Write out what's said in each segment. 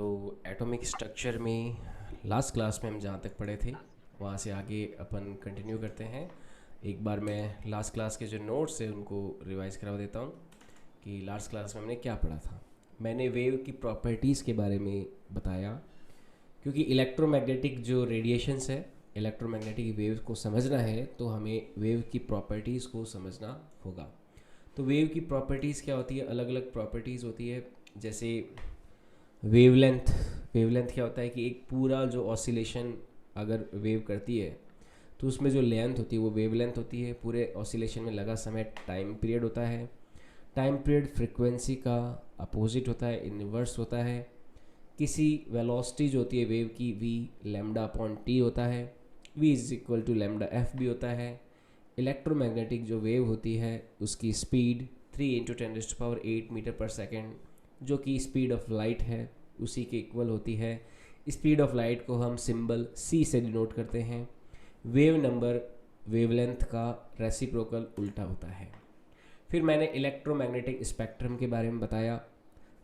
तो atomic structure में last class में हम जहाँ तक पढ़े थे वहाँ से आगे अपन कंटिन्यू करते हैं। एक बार मैं लास्ट क्लास के जो नोट्स हैं उनको रिवाइज करवा देता हूँ कि लास्ट क्लास में हमने क्या पढ़ा था। मैंने वेव की प्रॉपर्टीज़ के बारे में बताया, क्योंकि इलेक्ट्रोमैग्नेटिक जो रेडिएशंस है, इलेक्ट्रोमैग्नेटिक वेव को समझना है तो हमें वेव की प्रॉपर्टीज़ को समझना होगा। तो वेव की प्रॉपर्टीज़ क्या होती है? अलग अलग प्रॉपर्टीज़ होती है। जैसे वेवलेंथ, वेवलेंथ क्या होता है कि एक पूरा जो ऑसिलेशन अगर वेव करती है तो उसमें जो लेंथ होती है वो वेवलेंथ होती है। पूरे ऑसिलेशन में लगा समय टाइम पीरियड होता है। टाइम पीरियड फ्रिक्वेंसी का अपोजिट होता है, इनवर्स होता है। किसी वेलोसिटी जो होती है वेव की, v लैम्डा अपॉन टी होता है, v is equal to lambda F भी होता है। इलेक्ट्रोमैग्नेटिक जो वेव होती है उसकी स्पीड 3 × 10⁸ मीटर पर सेकेंड, जो कि स्पीड ऑफ लाइट है, उसी के इक्वल होती है। स्पीड ऑफ लाइट को हम सिंबल c से डिनोट करते हैं। वेव नंबर वेवलेंथ का रेसिप्रोकल उल्टा होता है। फिर मैंने इलेक्ट्रोमैग्नेटिक स्पेक्ट्रम के बारे में बताया।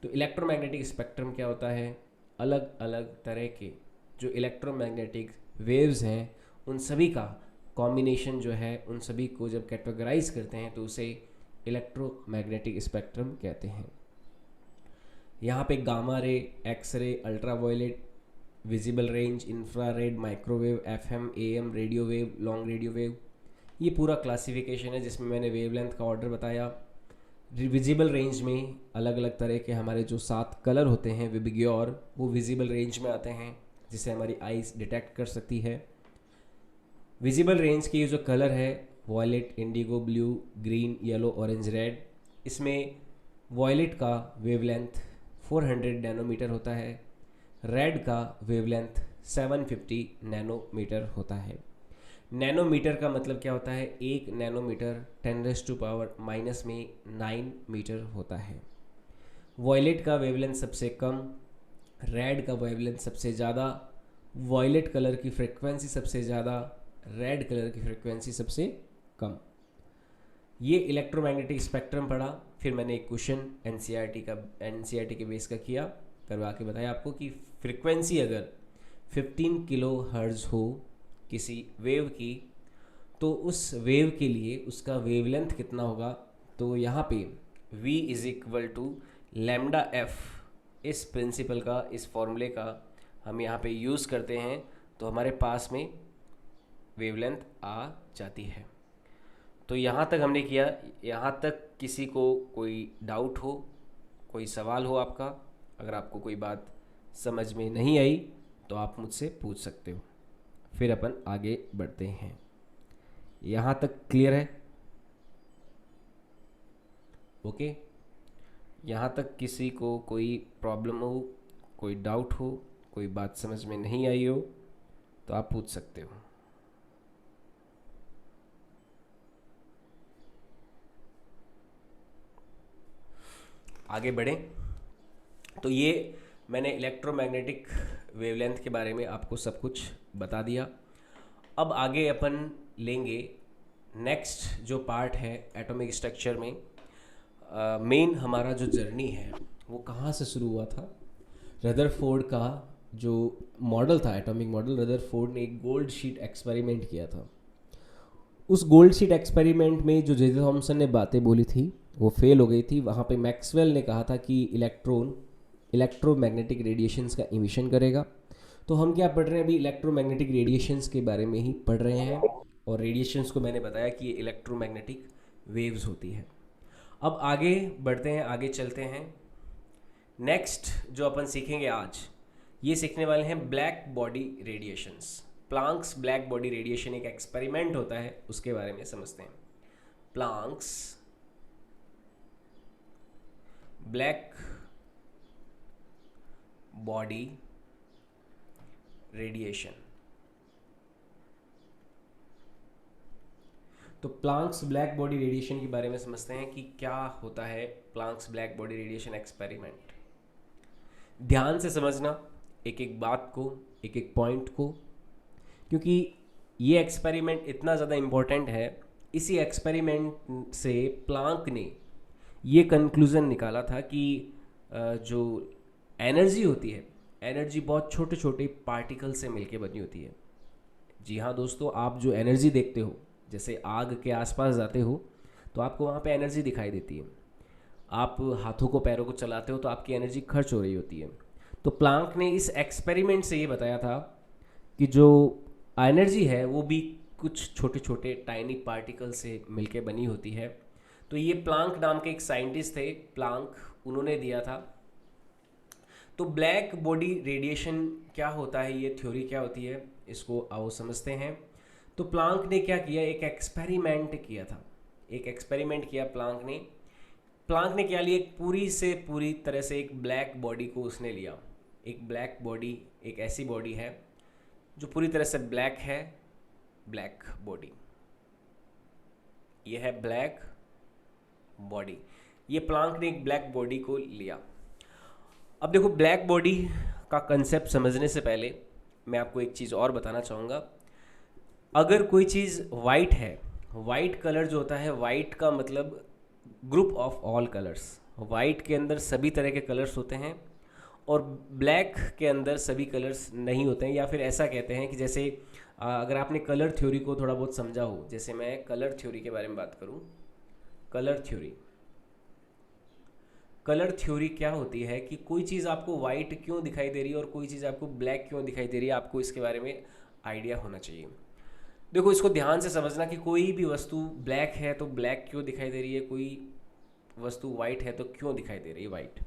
तो इलेक्ट्रोमैग्नेटिक स्पेक्ट्रम क्या होता है? अलग अलग तरह के जो इलेक्ट्रोमैग्नेटिक वेव्स हैं उन सभी का कॉम्बिनेशन जो है, उन सभी को जब कैटेगराइज करते हैं तो उसे इलेक्ट्रोमैग्नेटिक स्पेक्ट्रम कहते हैं। यहाँ पे gamma ray, X ray, ultraviolet, visible range, infrared, microwave, FM, am, radio wave, long radio wave, ये पूरा क्लासिफिकेशन है जिसमें मैंने वेवलेंथ का ऑर्डर बताया। विजिबल रेंज में अलग अलग तरह के हमारे जो 7 कलर होते हैं विबिग्योर, वो विजिबल रेंज में आते हैं जिसे हमारी आईज डिटेक्ट कर सकती है। विजिबल रेंज के ये जो कलर है, violet, indigo, blue, green, yellow, orange, red, इसमें वॉयलेट का वेवलेंथ 400 नैनोमीटर होता है, रेड का वेवलेंथ 750 नैनोमीटर होता है। नैनोमीटर का मतलब क्या होता है? 1 नैनोमीटर 10⁻⁻⁹ मीटर होता है। वॉयलेट का वेवलेंथ सबसे कम, रेड का वेवलेंथ सबसे ज़्यादा, वॉयलेट कलर की फ्रिक्वेंसी सबसे ज़्यादा, रेड कलर की फ्रिक्वेंसी सबसे कम। ये इलेक्ट्रोमैग्नेटिक स्पेक्ट्रम पढ़ा। फिर मैंने एक क्वेश्चन एनसीईआरटी के बेस का किया, करवा के बताया आपको कि फ्रिक्वेंसी अगर 15 किलो हर्ट्ज हो किसी वेव की, तो उस वेव के लिए उसका वेवलेंथ कितना होगा? तो यहाँ पे v is equal to lambda F, इस प्रिंसिपल का, इस फॉर्मूले का हम यहाँ पे यूज़ करते हैं तो हमारे पास में वेवलेंथ आ जाती है। तो यहाँ तक हमने किया। यहाँ तक किसी को कोई डाउट हो, कोई सवाल हो आपका? अगर आपको कोई बात समझ में नहीं आई तो आप मुझसे पूछ सकते हो, फिर अपन आगे बढ़ते हैं। यहाँ तक क्लियर है? ओके। यहाँ तक किसी को कोई प्रॉब्लम हो, कोई डाउट हो, कोई बात समझ में नहीं आई हो तो आप पूछ सकते हो। आगे बढ़ें। तो ये मैंने इलेक्ट्रोमैग्नेटिक वेवलेंथ के बारे में आपको सब कुछ बता दिया। अब आगे अपन लेंगे नेक्स्ट जो पार्ट है एटॉमिक स्ट्रक्चर में। मेन हमारा जो जर्नी है वो कहाँ से शुरू हुआ था? रदरफोर्ड का जो मॉडल था, एटॉमिक मॉडल, रदरफोर्ड ने एक गोल्ड शीट एक्सपेरिमेंट किया था। उस गोल्ड शीट एक्सपेरिमेंट में जो जे थॉमसन ने बातें बोली थी वो फेल हो गई थी। वहाँ पे मैक्सवेल ने कहा था कि इलेक्ट्रॉन इलेक्ट्रोमैग्नेटिक रेडिएशंस का इमिशन करेगा। तो हम क्या पढ़ रहे हैं अभी? इलेक्ट्रोमैग्नेटिक रेडिएशंस के बारे में ही पढ़ रहे हैं। और रेडिएशंस को मैंने बताया कि ये इलेक्ट्रोमैग्नेटिक वेव्स होती है। अब आगे बढ़ते हैं, आगे चलते हैं। नेक्स्ट जो अपन सीखेंगे आज, ये सीखने वाले हैं black body radiations. Planck's black body radiation एक एक्सपेरिमेंट होता है, उसके बारे में समझते हैं। Planck's black body radiation. तो प्लांक्स ब्लैक बॉडी रेडिएशन के बारे में समझते हैं कि क्या होता है Planck's black body radiation experiment. ध्यान से समझना एक एक बात को, एक एक पॉइंट को, क्योंकि ये एक्सपेरिमेंट इतना ज़्यादा इम्पोर्टेंट है। इसी एक्सपेरिमेंट से प्लांक ने ये कंक्लूज़न निकाला था कि जो एनर्जी होती है एनर्जी बहुत छोटे छोटे पार्टिकल से मिलके बनी होती है। जी हाँ दोस्तों, आप जो एनर्जी देखते हो, जैसे आग के आसपास जाते हो तो आपको वहाँ पे एनर्जी दिखाई देती है। आप हाथों को पैरों को चलाते हो तो आपकी एनर्जी खर्च हो रही होती है। तो प्लांक ने इस एक्सपेरिमेंट से ये बताया था कि जो एनर्जी है वो भी कुछ छोटे छोटे टाइनी पार्टिकल से मिलके बनी होती है। तो ये प्लांक नाम के एक साइंटिस्ट थे, प्लांक, उन्होंने दिया था। तो ब्लैक बॉडी रेडिएशन क्या होता है, ये थ्योरी क्या होती है, इसको आओ समझते हैं। तो प्लांक ने क्या किया, एक एक्सपेरिमेंट किया था। एक एक्सपेरिमेंट किया प्लांक ने क्या लिया, एक पूरी से पूरी तरह से एक ब्लैक बॉडी को उसने लिया। एक ब्लैक बॉडी, एक ऐसी बॉडी है जो पूरी तरह से ब्लैक है, ब्लैक बॉडी, ये है ब्लैक बॉडी। ये प्लांक ने एक ब्लैक बॉडी को लिया। अब देखो, ब्लैक बॉडी का कंसेप्ट समझने से पहले मैं आपको एक चीज़ और बताना चाहूँगा। अगर कोई चीज़ वाइट है, वाइट कलर जो होता है, वाइट का मतलब group of all colours. White के अंदर सभी तरह के कलर्स होते हैं और ब्लैक के अंदर सभी कलर्स नहीं होते हैं। या फिर ऐसा कहते हैं कि जैसे अगर आपने कलर थ्योरी को थोड़ा बहुत समझा हो, जैसे मैं कलर थ्योरी के बारे में बात करूं। कलर थ्योरी क्या होती है कि कोई चीज़ आपको वाइट क्यों दिखाई दे रही है और कोई चीज़ आपको ब्लैक क्यों दिखाई दे रही है, आपको इसके बारे में आइडिया होना चाहिए। देखो, इसको ध्यान से समझना कि कोई भी वस्तु ब्लैक है तो ब्लैक क्यों दिखाई दे रही है, कोई वस्तु वाइट है तो क्यों दिखाई दे रही है वाइट।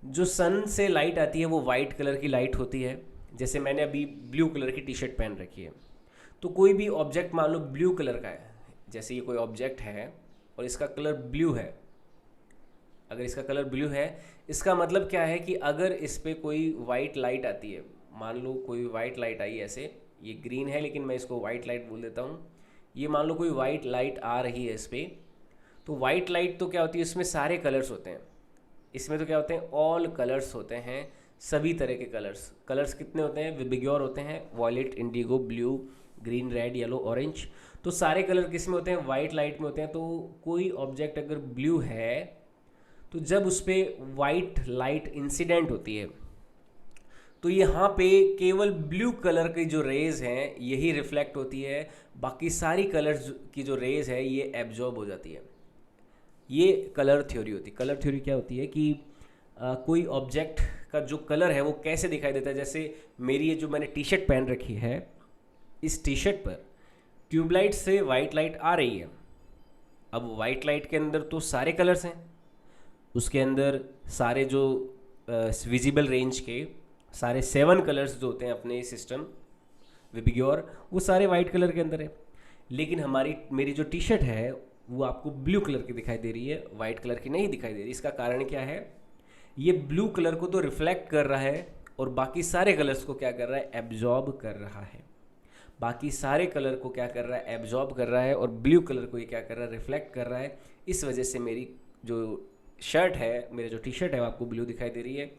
जो सन से लाइट आती है वो वाइट कलर की लाइट होती है। जैसे मैंने अभी ब्लू कलर की टी शर्ट पहन रखी है, तो कोई भी ऑब्जेक्ट मान लो ब्लू कलर का है, जैसे ये कोई ऑब्जेक्ट है और इसका कलर ब्लू है। अगर इसका कलर ब्लू है, इसका मतलब क्या है कि अगर इस पर कोई वाइट लाइट आती है, मान लो कोई वाइट लाइट आई ऐसे, ये ग्रीन है लेकिन मैं इसको वाइट लाइट बोल देता हूँ। ये मान लो कोई वाइट लाइट आ रही है इस पर, तो वाइट लाइट तो क्या होती है, इसमें सारे कलर्स होते हैं। इसमें तो क्या होते हैं, ऑल कलर्स होते हैं, सभी तरह के कलर्स कितने होते हैं, विबिग्योर होते हैं, violet, indigo, blue, green, red, yellow, orange. तो सारे कलर किस में होते हैं, वाइट लाइट में होते हैं। तो कोई ऑब्जेक्ट अगर ब्लू है तो जब उस पर वाइट लाइट इंसिडेंट होती है तो यहाँ पे केवल ब्लू कलर की जो रेज हैं यही रिफ्लेक्ट होती है, बाकी सारी कलर्स की जो रेज है ये एब्जॉर्ब हो जाती है। ये कलर थ्योरी होती है। कलर थ्योरी क्या होती है कि कोई ऑब्जेक्ट का जो कलर है वो कैसे दिखाई देता है। जैसे मेरी ये जो मैंने टी शर्ट पहन रखी है, इस टी शर्ट पर ट्यूबलाइट से वाइट लाइट आ रही है। अब वाइट लाइट के अंदर तो सारे कलर्स हैं, उसके अंदर सारे जो विजिबल रेंज के सारे 7 कलर्स जो होते हैं अपने सिस्टम विबिग्योर, वो सारे वाइट कलर के अंदर है। लेकिन मेरी जो टी शर्ट है वो आपको ब्लू कलर की दिखाई दे रही है, वाइट कलर की नहीं दिखाई दे रही। इसका कारण क्या है, ये ब्लू कलर को तो रिफ्लेक्ट कर रहा है और बाकी सारे कलर्स को क्या कर रहा है, एब्जॉर्ब कर रहा है। बाकी सारे कलर को क्या कर रहा है, एब्जॉर्ब कर रहा है, और ब्लू कलर को ये क्या कर रहा है, रिफ्लेक्ट कर रहा है। इस वजह से मेरी जो शर्ट है, मेरी जो टी शर्ट है वो आपको ब्लू दिखाई दे रही है।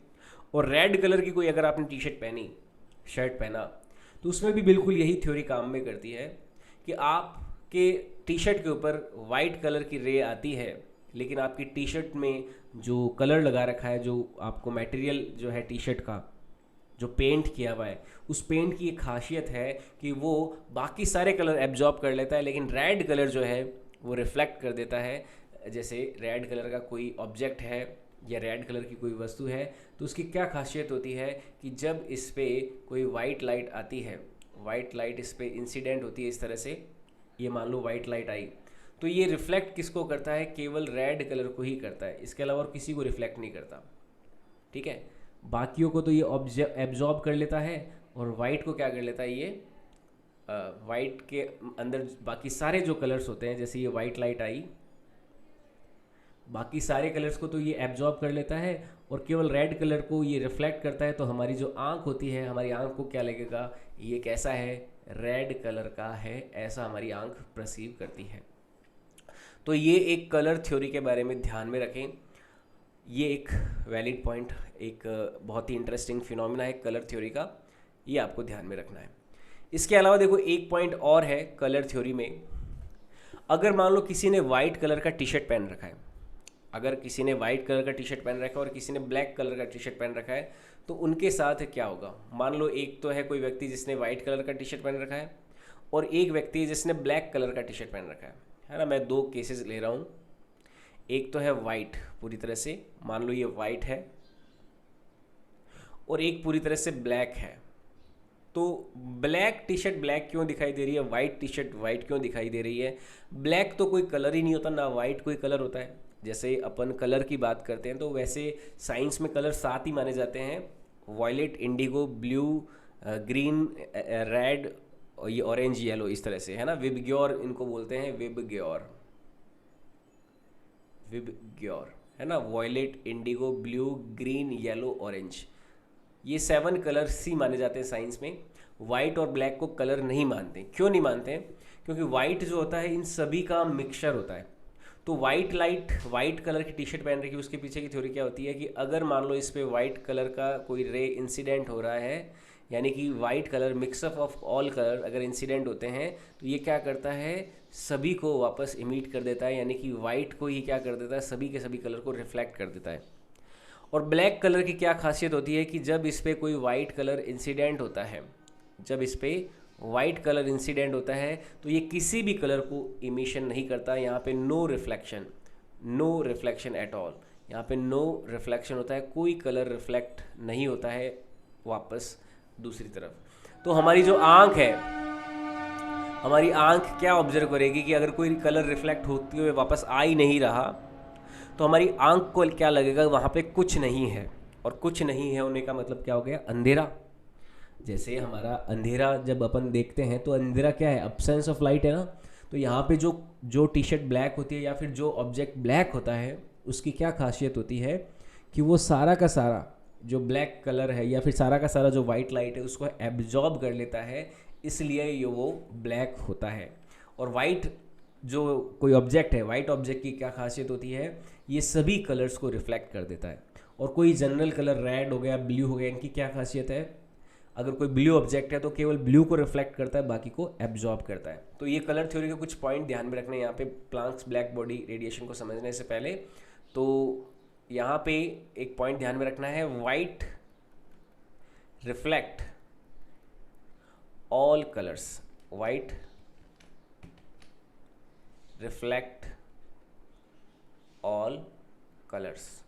और रेड कलर की कोई अगर आपने टी शर्ट पहनी, शर्ट पहना, तो उसमें भी बिल्कुल यही थ्योरी काम में करती है कि आपके टी शर्ट के ऊपर वाइट कलर की रे आती है, लेकिन आपकी टी शर्ट में जो कलर लगा रखा है, जो आपको मटेरियल जो है टी शर्ट का जो पेंट किया हुआ है, उस पेंट की एक खासियत है कि वो बाकी सारे कलर एब्जॉर्ब कर लेता है, लेकिन रेड कलर जो है वो रिफ्लेक्ट कर देता है। जैसे रेड कलर का कोई ऑब्जेक्ट है या रेड कलर की कोई वस्तु है, तो उसकी क्या खासियत होती है कि जब इस पर कोई वाइट लाइट आती है, वाइट लाइट इस पर इंसिडेंट होती है इस तरह से, ये मान लो वाइट लाइट आई, तो ये रिफ्लेक्ट किसको करता है, केवल रेड कलर को ही करता है, इसके अलावा और किसी को रिफ्लेक्ट नहीं करता। ठीक है, बाकियों को तो ये एब्जॉर्ब कर लेता है, और वाइट को क्या कर लेता है, ये वाइट के अंदर बाकी सारे जो कलर्स होते हैं, जैसे ये वाइट लाइट आई, बाकी सारे कलर्स को तो ये एब्जॉर्ब कर लेता है और केवल रेड कलर को ये रिफ्लेक्ट करता है। तो हमारी जो आँख होती है, हमारी आँख को क्या लगेगा, ये कैसा है, रेड कलर का है, ऐसा हमारी आँख परसीव करती है। तो ये एक कलर थ्योरी के बारे में ध्यान में रखें। ये एक वैलिड पॉइंट, एक बहुत ही इंटरेस्टिंग फिनोमिना है कलर थ्योरी का, ये आपको ध्यान में रखना है। इसके अलावा देखो एक पॉइंट और है कलर थ्योरी में। अगर मान लो किसी ने वाइट कलर का टी शर्ट पहन रखा है, अगर किसी ने वाइट कलर का टी शर्ट पहन रखा है और किसी ने ब्लैक कलर का टी शर्ट पहन रखा है तो उनके साथ क्या होगा। मान लो एक तो है कोई व्यक्ति जिसने वाइट कलर का टी शर्ट पहन रखा है और एक व्यक्ति है जिसने ब्लैक कलर का टी शर्ट पहन रखा है ना। मैं दो केसेस ले रहा हूँ। एक तो है वाइट पूरी तरह से, मान लो ये वाइट है, और एक पूरी तरह से ब्लैक है। तो ब्लैक टी शर्ट ब्लैक क्यों दिखाई दे रही है, वाइट टी शर्ट वाइट क्यों दिखाई दे रही है। ब्लैक तो कोई कलर ही नहीं होता, ना वाइट कोई कलर होता है। जैसे अपन कलर की बात करते हैं तो वैसे साइंस में कलर 7 ही माने जाते हैं, violet, indigo, blue, green, red और ये ऑरेंज, येलो, इस तरह से है ना। विबग्योर इनको बोलते हैं, विबग्योर है ना। Violet, indigo, blue, green, yellow, orange, ये 7 कलर्स ही माने जाते हैं साइंस में। वाइट और ब्लैक को कलर नहीं मानते। क्यों नहीं मानते हैं, क्योंकि वाइट जो होता है इन सभी का मिक्सचर होता है। तो वाइट कलर की टी शर्ट पहन रखी है, उसके पीछे की थ्योरी क्या होती है कि अगर मान लो इस पर वाइट कलर का कोई रे इंसिडेंट हो रहा है, यानी कि white colour mixup of all colour अगर इंसिडेंट होते हैं तो ये क्या करता है, सभी को वापस इमिट कर देता है, यानी कि वाइट को ही क्या कर देता है, सभी के सभी कलर को रिफ्लेक्ट कर देता है। और ब्लैक कलर की क्या खासियत होती है कि जब इस पर कोई वाइट कलर इंसिडेंट होता है, जब इस पर वाइट कलर इंसिडेंट होता है तो ये किसी भी कलर को इमिशन नहीं करता। यहाँ पे नो रिफ्लेक्शन एट ऑल, यहाँ पे नो रिफ्लेक्शन होता है, कोई कलर रिफ्लेक्ट नहीं होता है वापस दूसरी तरफ। तो हमारी जो आँख है, हमारी आँख क्या ऑब्जर्व करेगी कि अगर कोई कलर रिफ्लेक्ट होते हुए वापस आ ही नहीं रहा तो हमारी आँख को क्या लगेगा, वहाँ पे कुछ नहीं है। और कुछ नहीं है होने का मतलब क्या हो गया, अंधेरा। जैसे हमारा अंधेरा जब अपन देखते हैं तो अंधेरा क्या है, अब्सेंस ऑफ लाइट है ना। तो यहाँ पे जो टी शर्ट ब्लैक होती है या फिर जो ऑब्जेक्ट ब्लैक होता है उसकी क्या खासियत होती है कि वो सारा का सारा जो ब्लैक कलर है या फिर सारा का सारा जो वाइट लाइट है उसको एब्जॉर्ब कर लेता है, इसलिए ये वो ब्लैक होता है। और वाइट जो कोई ऑब्जेक्ट है, वाइट ऑब्जेक्ट की क्या खासियत होती है, ये सभी कलर्स को रिफ्लेक्ट कर देता है। और कोई जनरल कलर रेड हो गया, ब्लू हो गया, इनकी क्या खासियत है, अगर कोई ब्लू ऑब्जेक्ट है तो केवल ब्लू को रिफ्लेक्ट करता है, बाकी को एब्जॉर्ब करता है। तो ये कलर थ्योरी के कुछ पॉइंट ध्यान में रखने यहाँ पे प्लांक्स ब्लैक बॉडी रेडिएशन को समझने से पहले। तो यहाँ पे एक पॉइंट ध्यान में रखना है, white reflect all colours, white reflect all colours.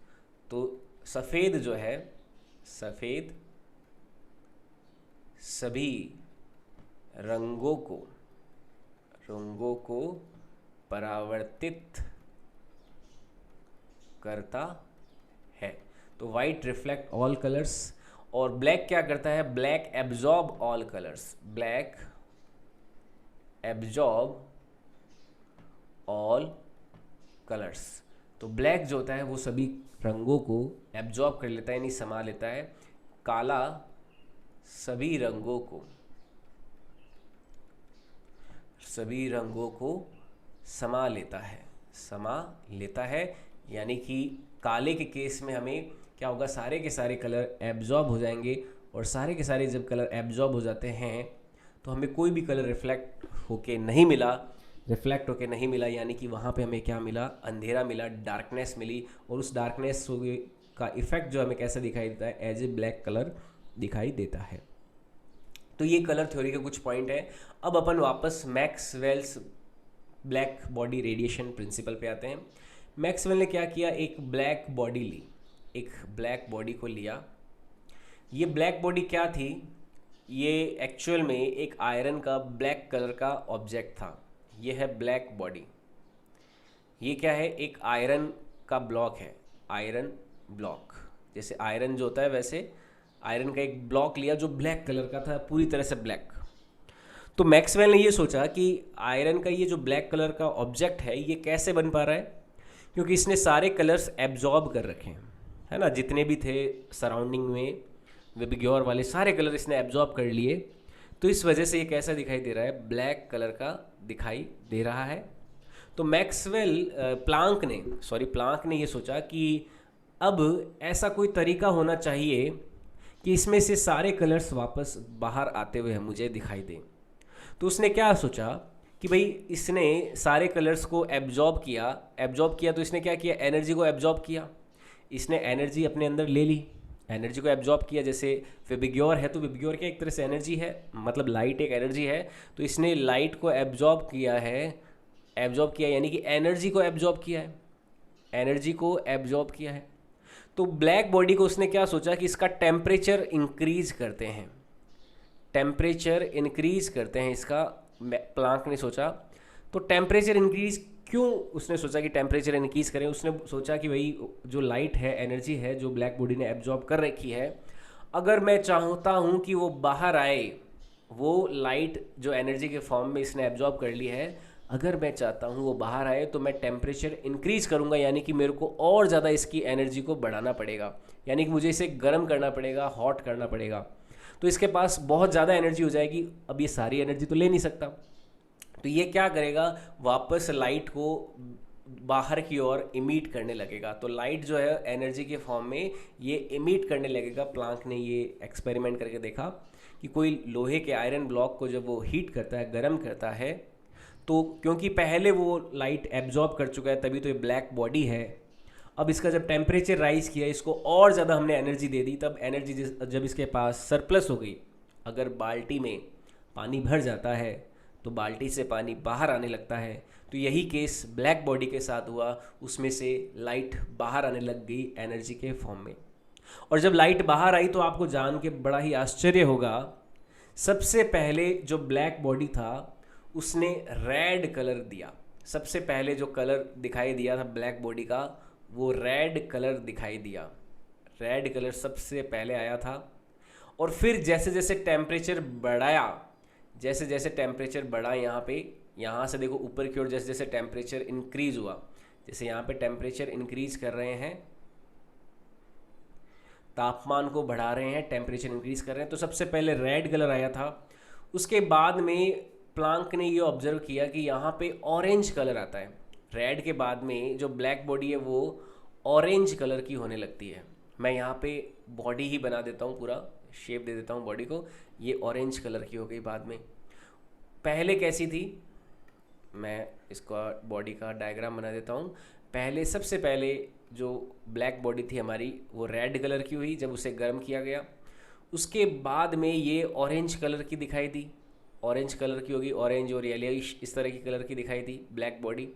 तो सफ़ेद जो है, सफ़ेद सभी रंगों को परावर्तित करता है। तो वाइट रिफ्लेक्ट ऑल कलर्स। और ब्लैक क्या करता है, black absorb all colours, black absorb all colours. तो ब्लैक जो होता है वो सभी रंगों को एब्जॉर्ब कर लेता है, यानी समा लेता है। काला सभी रंगों को समा लेता है, यानी कि काले के केस में हमें क्या होगा, सारे के सारे कलर एब्जॉर्ब हो जाएंगे। और सारे के सारे जब कलर एब्जॉर्ब हो जाते हैं तो हमें कोई भी कलर रिफ्लेक्ट होके नहीं मिला, यानी कि वहाँ पे हमें क्या मिला, अंधेरा मिला, डार्कनेस मिली। और उस डार्कनेस का इफेक्ट जो हमें कैसा दिखाई देता है, एज ए ब्लैक कलर दिखाई देता है। तो ये कलर थ्योरी के कुछ पॉइंट है। अब अपन वापस Maxwell's black body radiation principle पे आते हैं। मैक्सवेल ने क्या किया, एक ब्लैक बॉडी को लिया। ये ब्लैक बॉडी क्या थी, ये एक्चुअल में एक आयरन का ब्लैक कलर का ऑब्जेक्ट था। ये है ब्लैक बॉडी। ये क्या है, एक आयरन का ब्लॉक है, आयरन ब्लॉक। जैसे आयरन जो होता है वैसे आयरन का एक ब्लॉक लिया जो ब्लैक कलर का था, पूरी तरह से ब्लैक। तो मैक्सवेल ने ये सोचा कि आयरन का ये जो ब्लैक कलर का ऑब्जेक्ट है ये कैसे बन पा रहा है, क्योंकि इसने सारे कलर्स एब्जॉर्ब कर रखे हैं, है ना। जितने भी थे सराउंडिंग में विबग्योर वाले सारे कलर इसने एब्जॉर्ब कर लिए। तो इस वजह से ये कैसा दिखाई दे रहा है, ब्लैक कलर का दिखाई दे रहा है। तो प्लांक ने ये सोचा कि अब ऐसा कोई तरीका होना चाहिए कि इसमें से सारे कलर्स वापस बाहर आते हुए मुझे दिखाई दें। तो उसने क्या सोचा कि भाई इसने सारे कलर्स को एब्जॉर्ब किया तो इसने क्या किया, एनर्जी को एब्जॉर्ब किया, इसने एनर्जी अपने अंदर ले ली, एनर्जी को एब्जॉर्ब किया। जैसे विबिग्योर है तो विबिग्योर क्या एक तरह से एनर्जी है, मतलब लाइट एक एनर्जी है, तो इसने लाइट को एब्जॉर्ब किया है, एब्जॉर्ब किया यानी कि एनर्जी को एब्जॉर्ब किया है, एनर्जी को एब्जॉर्ब किया है। तो ब्लैक बॉडी को उसने क्या सोचा कि इसका टेम्परेचर इंक्रीज करते हैं, टेम्परेचर इंक्रीज करते हैं इसका, प्लांक ने सोचा। तो टेम्परेचर इंक्रीज क्यों उसने सोचा कि टेम्परेचर इंक्रीज करें, उसने सोचा कि भाई जो लाइट है, एनर्जी है जो ब्लैक बॉडी ने एब्जॉर्ब कर रखी है, अगर मैं चाहता हूँ कि वो बाहर आए, वो लाइट जो एनर्जी के फॉर्म में इसने एब्जॉर्ब कर ली है, अगर मैं चाहता हूँ वो बाहर आए तो मैं टेम्परेचर इंक्रीज करूँगा, यानी कि मेरे को और ज़्यादा इसकी एनर्जी को बढ़ाना पड़ेगा, यानी कि मुझे इसे गर्म करना पड़ेगा, हॉट करना पड़ेगा। तो इसके पास बहुत ज़्यादा एनर्जी हो जाएगी, अब ये सारी एनर्जी तो ले नहीं सकता, तो ये क्या करेगा, वापस लाइट को बाहर की ओर इमिट करने लगेगा। तो लाइट जो है एनर्जी के फॉर्म में ये इमिट करने लगेगा। प्लांक ने ये एक्सपेरिमेंट करके देखा कि कोई लोहे के आयरन ब्लॉक को जब वो हीट करता है, गर्म करता है, तो क्योंकि पहले वो लाइट एब्जॉर्ब कर चुका है तभी तो ये ब्लैक बॉडी है, अब इसका जब टेम्परेचर राइज किया, इसको और ज़्यादा हमने एनर्जी दे दी, तब एनर्जी जब इसके पास सरप्लस हो गई, अगर बाल्टी में पानी भर जाता है तो बाल्टी से पानी बाहर आने लगता है, तो यही केस ब्लैक बॉडी के साथ हुआ, उसमें से लाइट बाहर आने लग गई एनर्जी के फॉर्म में। और जब लाइट बाहर आई तो आपको जान के बड़ा ही आश्चर्य होगा, सबसे पहले जो ब्लैक बॉडी था उसने रेड कलर दिया, सबसे पहले जो कलर दिखाई दिया था ब्लैक बॉडी का वो रेड कलर दिखाई दिया, रेड कलर सबसे पहले आया था। और फिर जैसे जैसे टेम्परेचर बढ़ाया, जैसे जैसे टेम्परेचर बढ़ा, यहाँ से देखो ऊपर की ओर जैसे जैसे टेम्परेचर इंक्रीज हुआ, जैसे यहाँ पे टेम्परेचर इंक्रीज कर रहे हैं, तापमान को बढ़ा रहे हैं, टेम्परेचर इंक्रीज कर रहे हैं, तो सबसे पहले रेड कलर आया था। उसके बाद में प्लांक ने ये ऑब्जर्व किया कि यहाँ पे ऑरेंज कलर आता है, रेड के बाद में जो ब्लैक बॉडी है वो ऑरेंज कलर की होने लगती है। मैं यहाँ पे बॉडी ही बना देता हूँ, पूरा शेप दे देता हूँ बॉडी को, ये ऑरेंज कलर की हो गई बाद में। पहले कैसी थी, मैं इसका बॉडी का डायग्राम बना देता हूँ। पहले सबसे पहले जो ब्लैक बॉडी थी हमारी वो रेड कलर की हुई जब उसे गर्म किया गया, उसके बाद में ये ऑरेंज कलर की दिखाई दी, ऑरेंज कलर की होगी, ऑरेंज और येलोइश इस तरह की कलर की दिखाई दी ब्लैक बॉडी।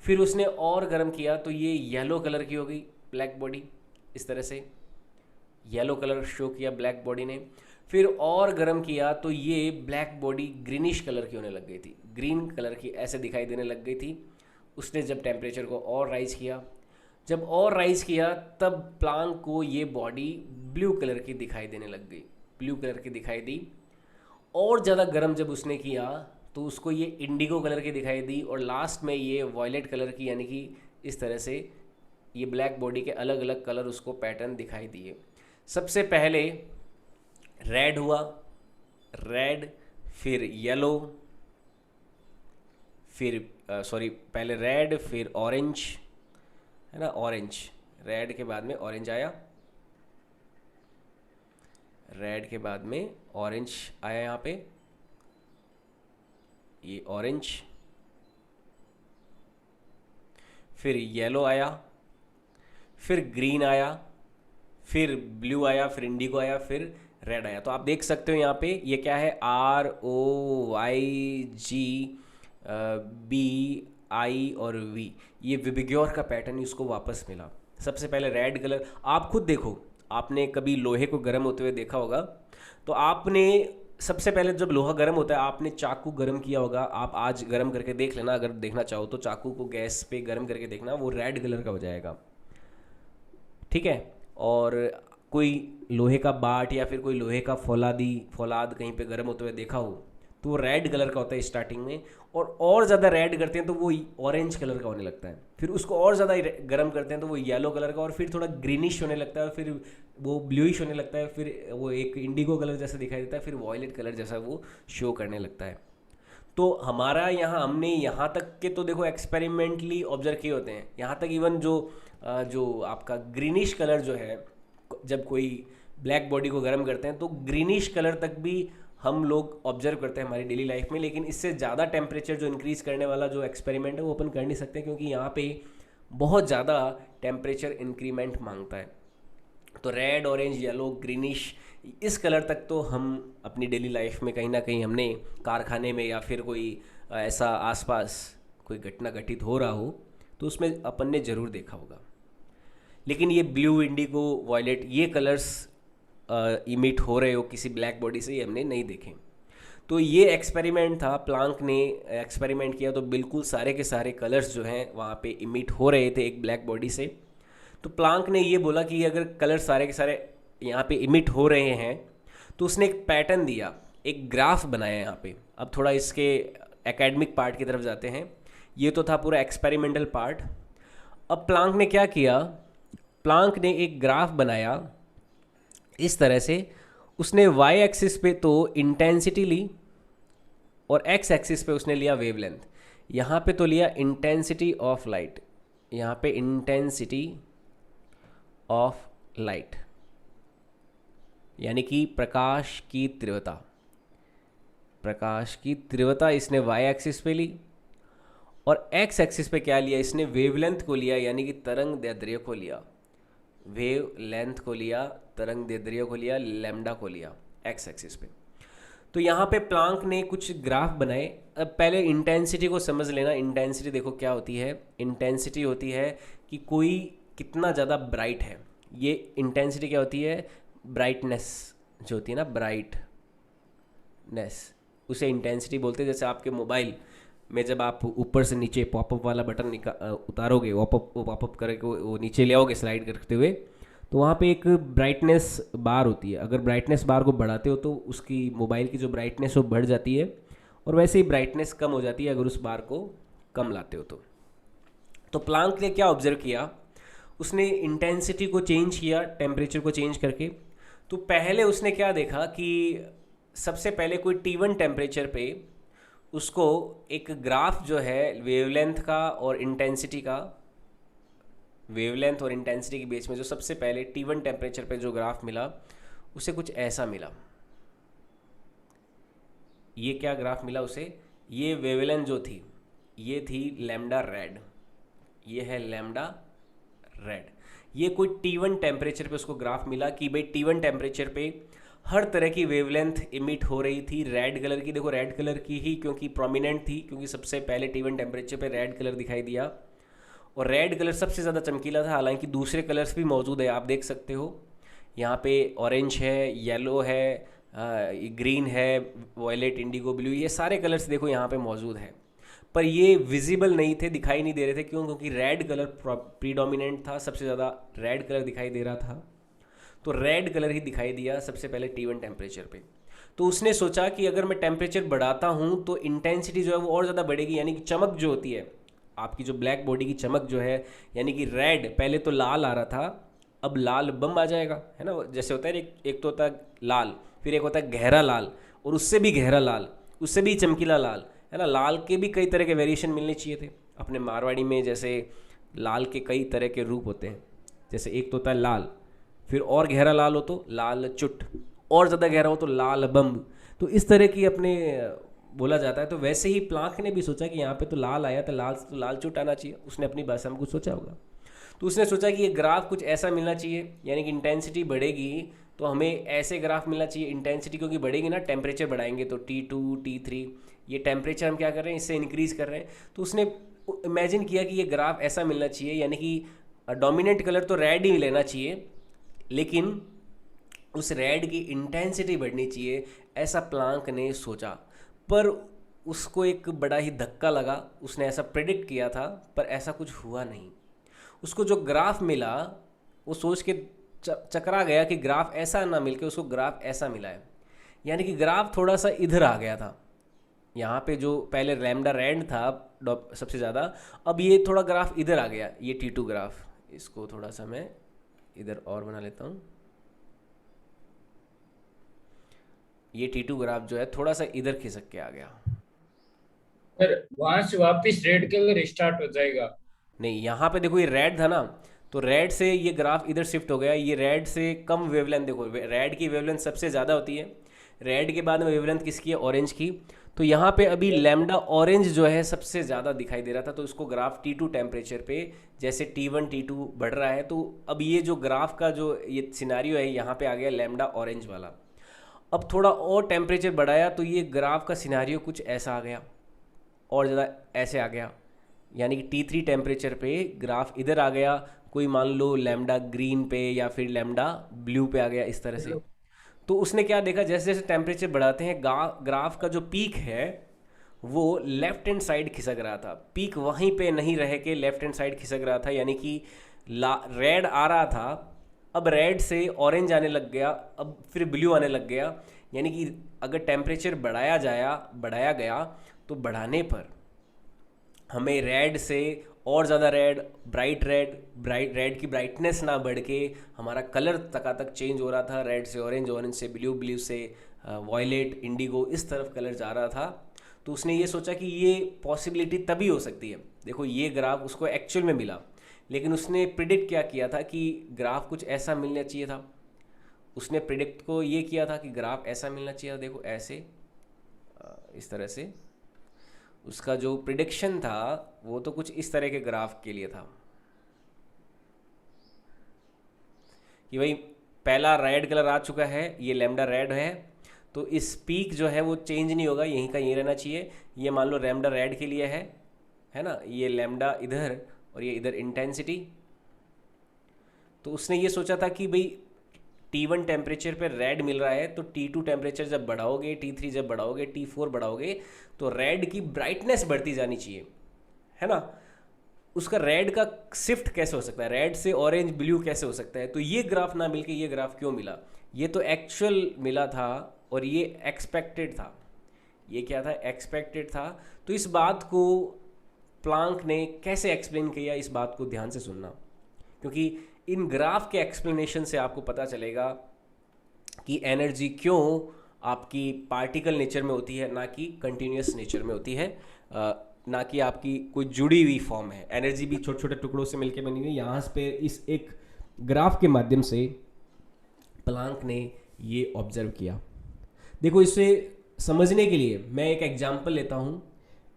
फिर उसने और गर्म किया तो ये येलो कलर की हो गई ब्लैक बॉडी, इस तरह से येलो कलर शो किया ब्लैक बॉडी ने। फिर और गर्म किया तो ये ब्लैक बॉडी ग्रीनिश कलर की होने लग गई थी, ग्रीन कलर की ऐसे दिखाई देने लग गई थी। उसने जब टेम्परेचर को और राइज किया, जब और राइज किया तब प्लांक को ये बॉडी ब्लू कलर की दिखाई देने लग गई, ब्लू कलर की दिखाई दी। और ज़्यादा गर्म जब उसने किया तो उसको ये इंडिगो कलर की दिखाई दी, और लास्ट में ये वॉयलेट कलर की, यानी कि इस तरह से ये ब्लैक बॉडी के अलग अलग कलर उसको पैटर्न दिखाई दिए। सबसे पहले रेड हुआ, रेड, फिर येलो, फिर पहले रेड फिर ऑरेंज, है ना, ऑरेंज, रेड के बाद में ऑरेंज आया, रेड के बाद में ऑरेंज आया, यहाँ पे ये ऑरेंज, फिर येलो आया, फिर ग्रीन आया, फिर ब्लू आया, फिर इंडिगो आया, फिर रेड आया। तो आप देख सकते हो यहाँ पे ये क्या है, ROYGBI और V, ये विबिग्योर का पैटर्न उसको वापस मिला। सबसे पहले रेड कलर, आप खुद देखो, आपने कभी लोहे को गर्म होते हुए देखा होगा, तो आपने सबसे पहले जब लोहा गर्म होता है आपने चाकू गर्म किया होगा, आप आज गर्म करके देख लेना, अगर देखना चाहो तो चाकू को गैस पे गर्म करके देखना, वो रेड कलर का हो जाएगा, ठीक है। और कोई लोहे का बाट या फिर कोई लोहे का फौलाद कहीं पे गर्म होते हुए देखा हो तो वो रेड कलर का होता है स्टार्टिंग में, और ज़्यादा रेड करते हैं तो वो ऑरेंज कलर का होने लगता है, फिर उसको और ज़्यादा गर्म करते हैं तो वो येलो कलर का, और फिर थोड़ा ग्रीनिश होने लगता है, फिर वो ब्लूइश होने लगता है, फिर वो एक इंडिगो कलर जैसा दिखाई देता है, फिर वॉयलेट कलर जैसा वो शो करने लगता है। तो हमारा हमने यहाँ तक के तो देखो एक्सपेरिमेंटली ऑब्जर्व किए होते हैं, यहाँ तक इवन जो आपका ग्रीनिश कलर जो है, जब कोई ब्लैक बॉडी को गर्म करते हैं तो ग्रीनिश कलर तक भी हम लोग ऑब्जर्व करते हैं हमारी डेली लाइफ में, लेकिन इससे ज़्यादा टेम्परेचर जो इंक्रीज़ करने वाला जो एक्सपेरिमेंट है वो अपन कर नहीं सकते, क्योंकि यहाँ पे बहुत ज़्यादा टेम्परेचर इंक्रीमेंट मांगता है। तो रेड, ऑरेंज, येलो, ग्रीनिश, इस कलर तक तो हम अपनी डेली लाइफ में कहीं ना कहीं हमने कारखाने में या फिर कोई ऐसा आसपास कोई घटना घटित हो रहा हो तो उसमें अपन ने ज़रूर देखा होगा। लेकिन ये ब्लू, इंडिगो, वॉयलेट, ये कलर्स इमिट हो रहे हो किसी ब्लैक बॉडी से, ये हमने नहीं देखे। तो ये एक्सपेरिमेंट था, प्लांक ने एक्सपेरिमेंट किया, तो बिल्कुल सारे के सारे कलर्स जो हैं वहाँ पे इमिट हो रहे थे एक ब्लैक बॉडी से। तो प्लांक ने ये बोला कि अगर कलर सारे के सारे यहाँ पे इमिट हो रहे हैं तो उसने एक पैटर्न दिया, एक ग्राफ बनाया यहाँ पे। अब थोड़ा इसके एकेडमिक पार्ट की तरफ जाते हैं। ये तो था पूरा एक्सपेरिमेंटल पार्ट। अब प्लांक ने क्या किया, प्लांक ने एक ग्राफ बनाया इस तरह से। उसने वाई एक्सिस पे तो इंटेंसिटी ली और एक्स एक्सिस पे उसने लिया वेवलेंथ। यहाँ पे तो लिया इंटेंसिटी ऑफ लाइट, यहाँ पे इंटेंसिटी ऑफ लाइट यानी कि प्रकाश की तीव्रता। प्रकाश की तीव्रता इसने वाई एक्सिस पे ली और एक्स एक्सिस पे क्या लिया, इसने वेवलेंथ को लिया, यानी कि तरंग दैर्ध्य को लिया। वेव लेंथ को लिया, तरंग दैर्ध्य को लिया, लैम्डा को लिया एक्स एक्सिस पे। तो यहाँ पे प्लांक ने कुछ ग्राफ बनाए। अब पहले इंटेंसिटी को समझ लेना। इंटेंसिटी देखो क्या होती है, इंटेंसिटी होती है कि कोई कितना ज़्यादा ब्राइट है। ये इंटेंसिटी क्या होती है, ब्राइटनेस जो होती है ना, ब्राइटनेस, उसे इंटेंसिटी बोलते हैं। जैसे आपके मोबाइल में जब आप ऊपर से नीचे पॉपअप वाला बटन उतारोगे, पॉपअप करके वो नीचे ले आओगे स्लाइड करते हुए, तो वहाँ पे एक ब्राइटनेस बार होती है। अगर ब्राइटनेस बार को बढ़ाते हो तो उसकी मोबाइल की जो ब्राइटनेस वो बढ़ जाती है, और वैसे ही ब्राइटनेस कम हो जाती है अगर उस बार को कम लाते हो तो प्लांक ने क्या ऑब्जर्व किया, उसने इंटेंसिटी को चेंज किया टेम्परेचर को चेंज करके। तो पहले उसने क्या देखा कि सबसे पहले कोई T1 टेम्परेचर पे उसको एक ग्राफ जो है वेवलेंथ का और इंटेंसिटी का, वेवलेंथ और इंटेंसिटी के बीच में जो सबसे पहले T1 टेम्परेचर पे जो ग्राफ मिला उसे कुछ ऐसा मिला। ये क्या ग्राफ मिला उसे, ये वेवलेंथ जो थी ये थी लैम्डा रेड, ये है लैम्डा रेड। ये कोई T1 टेम्परेचर पे उसको ग्राफ मिला कि भाई T1 टेम्परेचर पे हर तरह की वेवलेंथ इमिट हो रही थी रेड कलर की। देखो रेड कलर की ही क्योंकि प्रोमिनेंट थी, क्योंकि सबसे पहले T1 टेम्परेचर पे रेड कलर दिखाई दिया, और रेड कलर सबसे ज़्यादा चमकीला था। हालांकि दूसरे कलर्स भी मौजूद है, आप देख सकते हो यहाँ पे ऑरेंज है, येलो है, ग्रीन है, वॉयलेट, इंडिगो, ब्लू, ये सारे कलर्स देखो यहाँ पे मौजूद है, पर ये विजिबल नहीं थे, दिखाई नहीं दे रहे थे। क्यों? क्योंकि रेड कलर प्रीडोमिनेंट था, सबसे ज़्यादा रेड कलर दिखाई दे रहा था। तो रेड कलर ही दिखाई दिया सबसे पहले T1 टेम्परेचर पे। तो उसने सोचा कि अगर मैं टेम्परेचर बढ़ाता हूँ तो इंटेंसिटी जो है वो और ज़्यादा बढ़ेगी, यानी कि चमक जो होती है आपकी, जो ब्लैक बॉडी की चमक जो है, यानी कि रेड पहले तो लाल आ रहा था, अब लाल बम आ जाएगा, है ना। जैसे होता है एक तो होता है लाल, फिर एक होता है गहरा लाल, और उससे भी गहरा लाल, उससे भी चमकीला लाल, है ना। लाल के भी कई तरह के वेरिएशन मिलने चाहिए थे। अपने मारवाड़ी में जैसे लाल के कई तरह के रूप होते हैं, जैसे एक तो होता है लाल, फिर और गहरा लाल हो तो लाल चुट, और ज़्यादा गहरा हो तो लाल बम्ब। तो इस तरह की अपने बोला जाता है। तो वैसे ही प्लांक ने भी सोचा कि यहाँ पे तो लाल आया तो लाल चुट आना चाहिए, उसने अपनी भाषा में कुछ सोचा होगा। तो उसने सोचा कि ये ग्राफ कुछ ऐसा मिलना चाहिए, यानी कि इंटेंसिटी बढ़ेगी तो हमें ऐसे ग्राफ मिलना चाहिए। इंटेंसिटी क्योंकि बढ़ेगी ना, टेम्परेचर बढ़ाएंगे तो T2 T3, ये टेम्परेचर हम क्या कर रहे हैं, इससे इंक्रीज़ कर रहे हैं। तो उसने इमेजिन किया कि ये ग्राफ ऐसा मिलना चाहिए, यानी कि डोमिनेंट कलर तो रेड ही लेना चाहिए, लेकिन उस रेड की इंटेंसिटी बढ़नी चाहिए, ऐसा प्लांक ने सोचा। पर उसको एक बड़ा ही धक्का लगा, उसने ऐसा प्रेडिक्ट किया था पर ऐसा कुछ हुआ नहीं। उसको जो ग्राफ मिला वो सोच के चकरा गया कि ग्राफ ऐसा ना मिल के उसको ग्राफ ऐसा मिला है, यानी कि ग्राफ थोड़ा सा इधर आ गया था। यहाँ पे जो पहले लैम्डा रेड था सबसे ज़्यादा, अब ये थोड़ा ग्राफ इधर आ गया, ये T2 ग्राफ। इसको थोड़ा सा मैं इधर और बना लेता हूँ। ये T2 ग्राफ जो है थोड़ा सा इधर खिसक के आ गया। पर वहां से वापस रेड कलर स्टार्ट हो जाएगा। नहीं, यहाँ पे देखो ये रेड था ना, तो रेड से ये ग्राफ इधर शिफ्ट हो गया। ये रेड से कम वेवलेंथ, देखो रेड की वेवलेंथ सबसे ज़्यादा होती है, रेड के बाद में वेवलेंथ किसकी है, ऑरेंज की। तो यहाँ पे अभी लैम्डा ऑरेंज जो है सबसे ज़्यादा दिखाई दे रहा था, तो इसको ग्राफ T2 टेम्परेचर पे जैसे T1 T2 बढ़ रहा है, तो अब ये जो ग्राफ का जो ये सिनारियो है यहाँ पे आ गया लैम्डा ऑरेंज वाला। अब थोड़ा और टेम्परेचर बढ़ाया तो ये ग्राफ का सिनारियो कुछ ऐसा आ गया, और ज़्यादा ऐसे आ गया, यानी कि T3 टेम्परेचर पे ग्राफ इधर आ गया, कोई मान लो लैम्डा ग्रीन पे या फिर लैम्डा ब्लू पे आ गया इस तरह से। तो उसने क्या देखा, जैसे जैसे टेम्परेचर बढ़ाते हैं ग्राफ का जो पीक है वो लेफ्ट हैंड साइड खिसक रहा था, पीक वहीं पे नहीं रह के लेफ्ट हैंड साइड खिसक रहा था, यानी कि रेड आ रहा था, अब रेड से ऑरेंज आने लग गया, अब फिर ब्लू आने लग गया। यानी कि अगर टेम्परेचर बढ़ाया गया तो बढ़ाने पर हमें रेड से और ज़्यादा ब्राइट रेड की ब्राइटनेस ना बढ़ के हमारा कलर तक चेंज हो रहा था, रेड से ऑरेंज, ऑरेंज से ब्लू, ब्लू से वॉयलेट, इंडिगो, इस तरफ कलर जा रहा था। तो उसने ये सोचा कि ये पॉसिबिलिटी तभी हो सकती है, देखो ये ग्राफ उसको एक्चुअल में मिला, लेकिन उसने प्रिडिक्ट क्या किया था कि ग्राफ कुछ ऐसा मिलना चाहिए था। उसने प्रिडिक्ट को ये किया था कि ग्राफ ऐसा मिलना चाहिए था, देखो ऐसे, इस तरह से। उसका जो प्रिडिक्शन था वो तो कुछ इस तरह के ग्राफ के लिए था कि भाई पहला रेड कलर आ चुका है, ये लैम्डा रेड है, तो इस पीक जो है वो चेंज नहीं होगा, यहीं का यहीं रहना चाहिए। ये मान लो लैम्डा रेड के लिए है ना, ये लैम्डा इधर और ये इधर इंटेंसिटी। तो उसने ये सोचा था कि भाई T1 टेम्परेचर पे रेड मिल रहा है, तो T2 टेम्परेचर जब बढ़ाओगे, T3 जब बढ़ाओगे, T4 बढ़ाओगे, तो रेड की ब्राइटनेस बढ़ती जानी चाहिए, है ना। उसका रेड का शिफ्ट कैसे हो सकता है, रेड से ऑरेंज ब्लू कैसे हो सकता है। तो ये ग्राफ ना मिलके ये ग्राफ क्यों मिला, ये तो एक्चुअल मिला था और ये एक्सपेक्टेड था। ये क्या था, एक्सपेक्टेड था। तो इस बात को प्लांक ने कैसे एक्सप्लेन किया, इस बात को ध्यान से सुनना, क्योंकि इन ग्राफ के एक्सप्लेनेशन से आपको पता चलेगा कि एनर्जी क्यों आपकी पार्टिकल नेचर में होती है, ना कि कंटिन्यूस नेचर में होती है, ना कि आपकी कोई जुड़ी हुई फॉर्म है। एनर्जी भी छोटे छोटे टुकड़ों से मिलकर बनी हुई है। यहाँ पे इस एक ग्राफ के माध्यम से प्लांक ने ये ऑब्जर्व किया। देखो, इसे समझने के लिए मैं एक एग्जाम्पल लेता हूँ।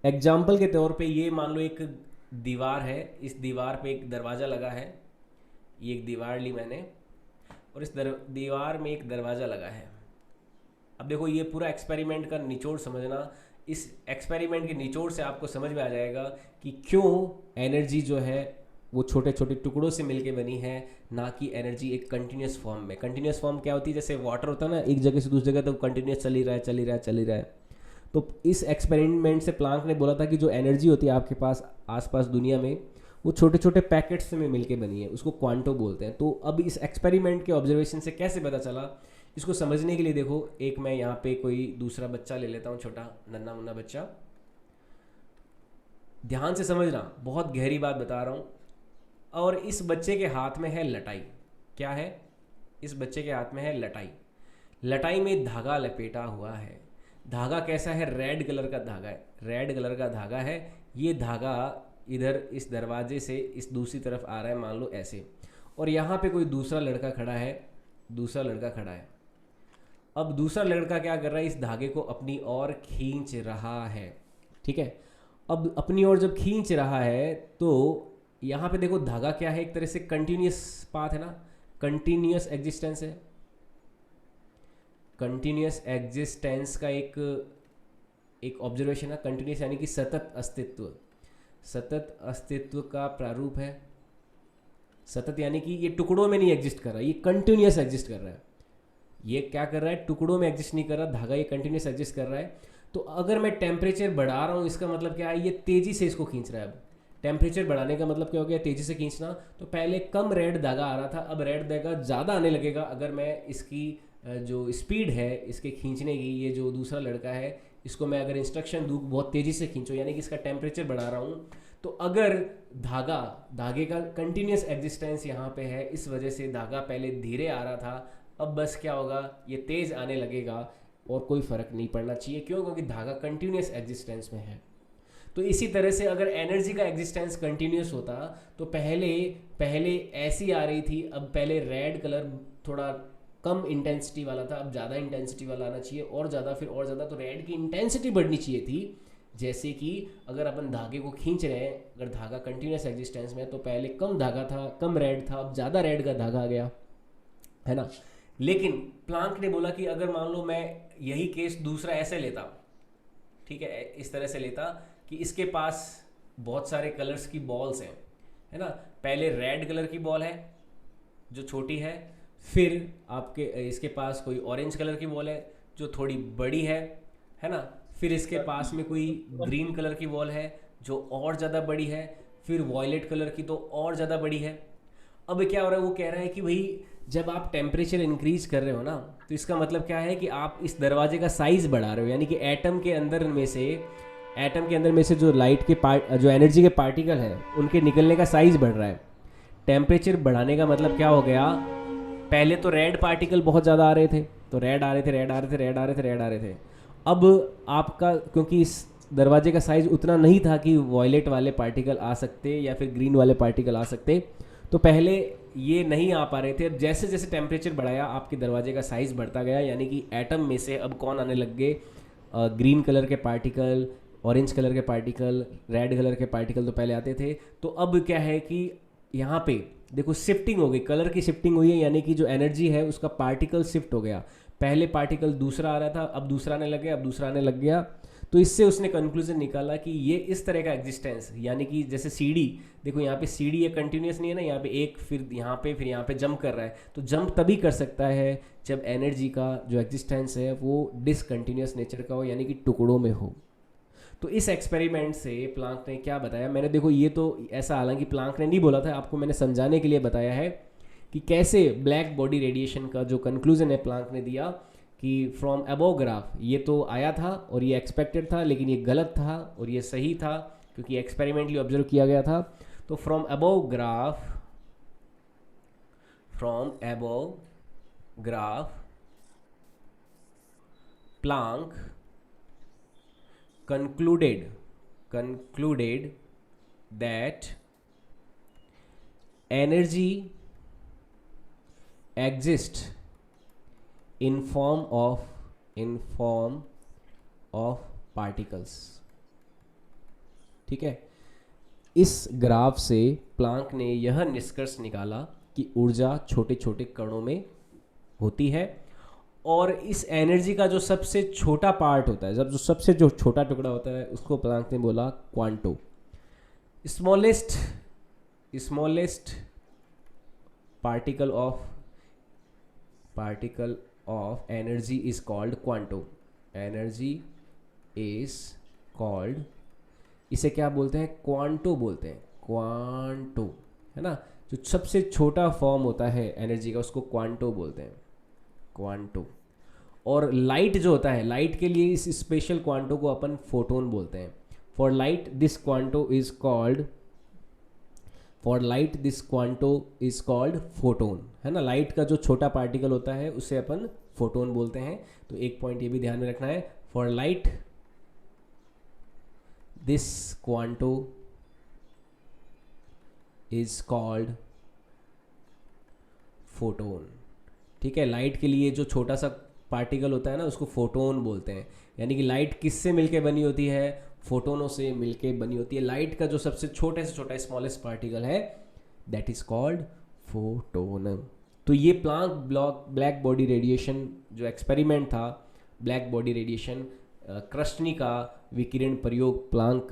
एग्जाम्पल के तौर पे ये मान लो एक दीवार है, इस दीवार पे एक दरवाज़ा लगा है। ये एक दीवार ली मैंने और इस दीवार में एक दरवाज़ा लगा है। अब देखो, ये पूरा एक्सपेरिमेंट का निचोड़ समझना। इस एक्सपेरिमेंट के निचोड़ से आपको समझ में आ जाएगा कि क्यों एनर्जी जो है वो छोटे छोटे टुकड़ों से मिलके बनी है, ना कि एनर्जी एक कंटिन्यूस फॉर्म में। कंटिन्यूस फॉर्म क्या होती है, जैसे वाटर होता है ना, एक जगह से दूसरी जगह तो कंटिन्यूस चल ही रहा है। तो इस एक्सपेरिमेंट से प्लांक ने बोला था कि जो एनर्जी होती है आपके पास आसपास दुनिया में, वो छोटे छोटे पैकेट्स में मिलके बनी है, उसको क्वांटो बोलते हैं। तो अब इस एक्सपेरिमेंट के ऑब्जर्वेशन से कैसे पता चला, इसको समझने के लिए देखो, एक मैं यहाँ पे कोई दूसरा बच्चा ले लेता हूँ, छोटा नन्हा मुन्ना बच्चा। ध्यान से समझना, बहुत गहरी बात बता रहा हूँ। और इस बच्चे के हाथ में है लटाई। क्या है, इस बच्चे के हाथ में है लटाई। लटाई में धागा लपेटा हुआ है। धागा कैसा है, रेड कलर का धागा है, रेड कलर का धागा है। ये धागा इधर इस दरवाजे से इस दूसरी तरफ आ रहा है, मान लो ऐसे। और यहाँ पे कोई दूसरा लड़का खड़ा है, अब दूसरा लड़का क्या कर रहा है, इस धागे को अपनी ओर खींच रहा है। ठीक है, अब अपनी ओर जब खींच रहा है तो यहाँ पे देखो धागा क्या है, एक तरह से कंटिन्यूस पाथ है ना, कंटिन्यूस एग्जिस्टेंस है। कंटिन्यूस एग्जिस्टेंस का एक ऑब्जर्वेशन है। कंटिन्यूस यानी कि सतत अस्तित्व का प्रारूप है। सतत यानी कि ये टुकड़ों में नहीं एग्जिस्ट कर रहा, ये कंटिन्यूस एग्जिस्ट कर रहा है। ये क्या कर रहा है, टुकड़ों में एग्जिस्ट नहीं कर रहा, धागा ये कंटिन्यूस एग्जिस्ट कर रहा है। तो अगर मैं टेम्परेचर बढ़ा रहा हूँ, इसका मतलब क्या है, ये तेज़ी से इसको खींच रहा है। अब टेम्परेचर बढ़ाने का मतलब क्या हो गया, तेज़ी से खींचना। तो पहले कम रेड धागा आ रहा था, अब रेड धागा ज़्यादा आने लगेगा अगर मैं इसकी जो स्पीड है इसके खींचने की, ये जो दूसरा लड़का है इसको मैं अगर इंस्ट्रक्शन दूँ बहुत तेज़ी से खींचो, यानी कि इसका टेम्परेचर बढ़ा रहा हूँ। तो अगर धागे का कंटिन्यूस एग्जिस्टेंस यहाँ पे है, इस वजह से धागा पहले धीरे आ रहा था, अब बस क्या होगा, ये तेज़ आने लगेगा और कोई फ़र्क नहीं पड़ना चाहिए। क्यों, क्योंकि धागा कंटिन्यूस एग्जिस्टेंस में है। तो इसी तरह से अगर एनर्जी का एग्जिस्टेंस कंटिन्यूस होता तो पहले ऐसी आ रही थी, अब पहले रेड कलर थोड़ा कम इंटेंसिटी वाला था, अब ज़्यादा इंटेंसिटी वाला आना चाहिए, और ज़्यादा, फिर और ज़्यादा। तो रेड की इंटेंसिटी बढ़नी चाहिए थी। जैसे कि अगर अपन धागे को खींच रहे हैं, अगर धागा कंटिन्यूस एग्जिस्टेंस में, तो पहले कम धागा था, कम रेड था, अब ज़्यादा रेड का धागा आ गया, है ना। लेकिन प्लांक ने बोला कि अगर मान लो मैं यही केस दूसरा ऐसे लेता, ठीक है, इस तरह से लेता कि इसके पास बहुत सारे कलर्स की बॉल्स हैं, है ना। पहले रेड कलर की बॉल है जो छोटी है, फिर आपके इसके पास कोई ऑरेंज कलर की बॉल है जो थोड़ी बड़ी है ना। फिर इसके पास में कोई ग्रीन कलर की बॉल है जो और ज़्यादा बड़ी है, फिर वॉयलेट कलर की तो और ज़्यादा बड़ी है। अब क्या हो रहा है, वो कह रहा है कि भाई जब आप टेम्परेचर इंक्रीज कर रहे हो ना, तो इसका मतलब क्या है कि आप इस दरवाजे का साइज बढ़ा रहे हो, यानी कि एटम के अंदर में से जो लाइट के जो एनर्जी के पार्टिकल हैं उनके निकलने का साइज बढ़ रहा है। टेम्परेचर बढ़ाने का मतलब क्या हो गया, पहले तो रेड पार्टिकल बहुत ज़्यादा आ रहे थे, तो रेड आ रहे थे, रेड आ रहे थे, रेड आ रहे थे, रेड आ रहे थे। अब आपका, क्योंकि इस दरवाजे का साइज उतना नहीं था कि वॉयलेट वाले पार्टिकल आ सकते या फिर ग्रीन वाले पार्टिकल आ सकते, तो पहले ये नहीं आ पा रहे थे। जैसे जैसे टेम्परेचर बढ़ाया, आपके दरवाजे का साइज़ बढ़ता गया, यानी कि एटम में से अब कौन आने लग गए, ग्रीन कलर के पार्टिकल, ऑरेंज कलर के पार्टिकल, रेड कलर के पार्टिकल तो पहले आते थे। तो अब क्या है कि यहाँ पे देखो शिफ्टिंग हो गई, कलर की शिफ्टिंग हुई है, यानी कि जो एनर्जी है उसका पार्टिकल शिफ्ट हो गया। पहले पार्टिकल दूसरा आ रहा था, अब दूसरा आने लग गया, अब दूसरा आने लग गया। तो इससे उसने कंक्लूजन निकाला कि ये इस तरह का एग्जिस्टेंस, यानी कि जैसे सीडी, देखो यहाँ पे सीडी ये कंटिन्यूस नहीं है ना, यहाँ पे एक, फिर यहाँ पे जंप कर रहा है। तो जंप तभी कर सकता है जब एनर्जी का जो एग्जिस्टेंस है वो डिसकंटिन्यूस नेचर का हो, यानी कि टुकड़ों में हो। तो इस एक्सपेरिमेंट से प्लांक ने क्या बताया, मैंने देखो ये तो ऐसा, हालांकि प्लांक ने नहीं बोला था, आपको मैंने समझाने के लिए बताया है कि कैसे ब्लैक बॉडी रेडिएशन का जो कंक्लूजन है प्लांक ने दिया कि फ्रॉम अबव ग्राफ, ये तो आया था और ये एक्सपेक्टेड था, लेकिन ये गलत था और ये सही था क्योंकि एक्सपेरिमेंटली ऑब्जर्व किया गया था। तो from above graph Planck concluded that energy exists in form of particles। ठीक है, इस ग्राफ से प्लांक ने यह निष्कर्ष निकाला कि ऊर्जा छोटे छोटे कणों में होती है, और इस एनर्जी का जो सबसे छोटा पार्ट होता है, जो सबसे छोटा टुकड़ा होता है, उसको प्लांक ने बोला quanta. Smallest particle of energy is called quanta. Energy is called, इसे क्या बोलते हैं, क्वांटो बोलते हैं, क्वांटो, है ना। जो सबसे छोटा फॉर्म होता है एनर्जी का उसको क्वांटो बोलते हैं, क्वांटो। और लाइट जो होता है, लाइट के लिए इस स्पेशल क्वांटो को अपन फोटोन बोलते हैं। For light this quanta is called photon, है ना। लाइट का जो छोटा पार्टिकल होता है उसे अपन फोटोन बोलते हैं। तो एक पॉइंट ये भी ध्यान में रखना है, for light this quanta is called photon. ठीक है, लाइट के लिए जो छोटा सा पार्टिकल होता है ना उसको फोटोन बोलते हैं। यानी कि लाइट किससे मिलके बनी होती है, फोटोनों से मिलके बनी होती है। लाइट का जो सबसे छोटे से छोटा स्मॉलेस्ट पार्टिकल है दैट इज कॉल्ड फोटोन। तो ये प्लांक ब्लैक बॉडी रेडिएशन जो एक्सपेरिमेंट था, ब्लैक बॉडी रेडिएशन, कृष्णिका विकिरण प्रयोग प्लांक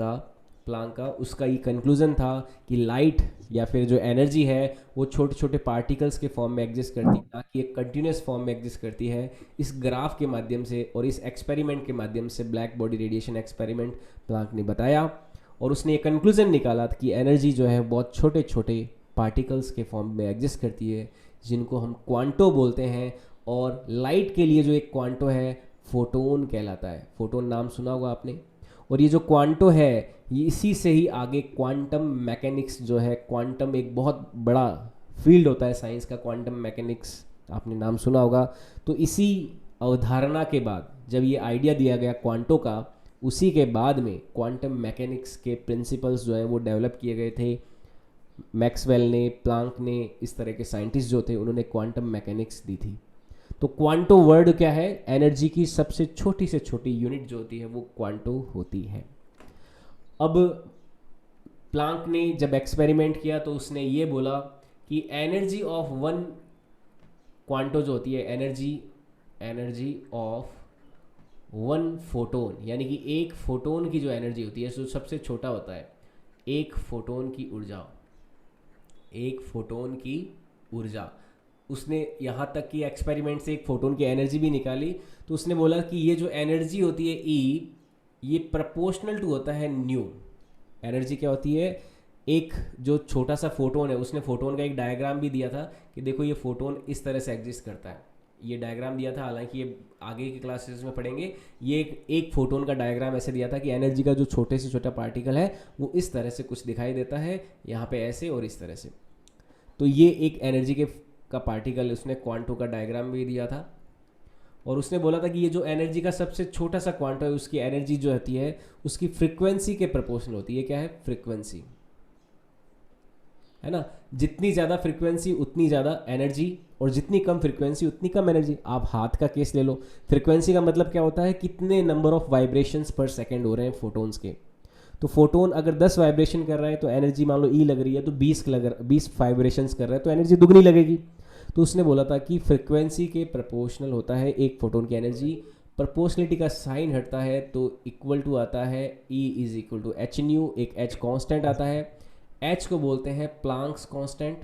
का उसका ये कंक्लूजन था कि लाइट या फिर जो एनर्जी है वो छोटे छोटे पार्टिकल्स के फॉर्म में एग्जिस्ट करती है, ना कि एक कंटिन्यूस फॉर्म में एग्जिस्ट करती है। इस ग्राफ के माध्यम से और इस एक्सपेरिमेंट के माध्यम से, black body radiation experiment, Planck ने बताया और उसने ये कंक्लूजन निकाला कि एनर्जी जो है बहुत छोटे छोटे पार्टिकल्स के फॉर्म में एग्जिस्ट करती है, जिनको हम क्वांटो बोलते हैं। और लाइट के लिए जो एक क्वांटो है फोटोन कहलाता है। फोटोन नाम सुना होगा आपने। और ये जो क्वांटो है ये इसी से ही आगे क्वांटम मैकेनिक्स जो है, क्वांटम एक बहुत बड़ा फील्ड होता है साइंस का, क्वांटम मैकेनिक्स आपने नाम सुना होगा। तो इसी अवधारणा के बाद जब ये आइडिया दिया गया क्वांटो का, उसी के बाद में क्वांटम मैकेनिक्स के प्रिंसिपल्स जो है वो डेवलप किए गए थे। मैक्सवेल ने, प्लांक ने, इस तरह के साइंटिस्ट जो थे उन्होंने क्वांटम मैकेनिक्स दी थी। तो क्वांटो वर्ड क्या है, एनर्जी की सबसे छोटी से छोटी यूनिट जो होती है वो क्वांटो होती है। अब प्लांक ने जब एक्सपेरिमेंट किया तो उसने ये बोला कि एनर्जी ऑफ वन क्वांटो जो होती है, एनर्जी ऑफ वन फोटोन, यानी कि एक फोटोन की जो एनर्जी होती है जो सबसे छोटा होता है, एक फोटोन की ऊर्जा, एक फोटोन की ऊर्जा। उसने यहाँ तक कि एक्सपेरिमेंट से एक फोटोन की एनर्जी भी निकाली, तो उसने बोला कि ये जो एनर्जी होती है ई, ये प्रपोर्शनल टू होता है न्यू। एनर्जी क्या होती है, एक जो छोटा सा फोटोन है, उसने फोटोन का एक डायग्राम भी दिया था कि देखो ये फोटोन इस तरह से एग्जिस्ट करता है, ये डायग्राम दिया था, हालांकि ये आगे की क्लासेस में पढ़ेंगे। ये एक फोटोन का डायग्राम ऐसे दिया था कि एनर्जी का जो छोटे से छोटा पार्टिकल है वो इस तरह से कुछ दिखाई देता है, यहाँ पे ऐसे और इस तरह से। तो ये एक एनर्जी के का पार्टिकल, उसने क्वांटो का डायग्राम भी दिया था, और उसने बोला था कि ये जो एनर्जी का सबसे छोटा सा क्वांटो है उसकी एनर्जी जो होती है उसकी फ्रीक्वेंसी के प्रोपोर्शनल होती है। क्या है, फ्रीक्वेंसी है ना, जितनी ज़्यादा फ्रीक्वेंसी उतनी ज़्यादा एनर्जी, और जितनी कम फ्रीक्वेंसी उतनी कम एनर्जी। आप हाथ का केस ले लो, फ्रीक्वेंसी का मतलब क्या होता है, कितने नंबर ऑफ वाइब्रेशंस पर सेकेंड हो रहे हैं फोटोन्स के। तो फोटोन अगर 10 वाइब्रेशन कर रहा है तो एनर्जी मान लो ई लग रही है, तो 20 वाइब्रेशंस कर रहा है तो एनर्जी दुगनी लगेगी। तो उसने बोला था कि फ्रीक्वेंसी के प्रोपोर्शनल होता है एक फोटोन की एनर्जी, प्रोपोर्शनलिटी का साइन हटता है तो इक्वल टू आता है E is equal to H nu, एक एच कांस्टेंट आता है, एच को बोलते हैं प्लांक्स कांस्टेंट,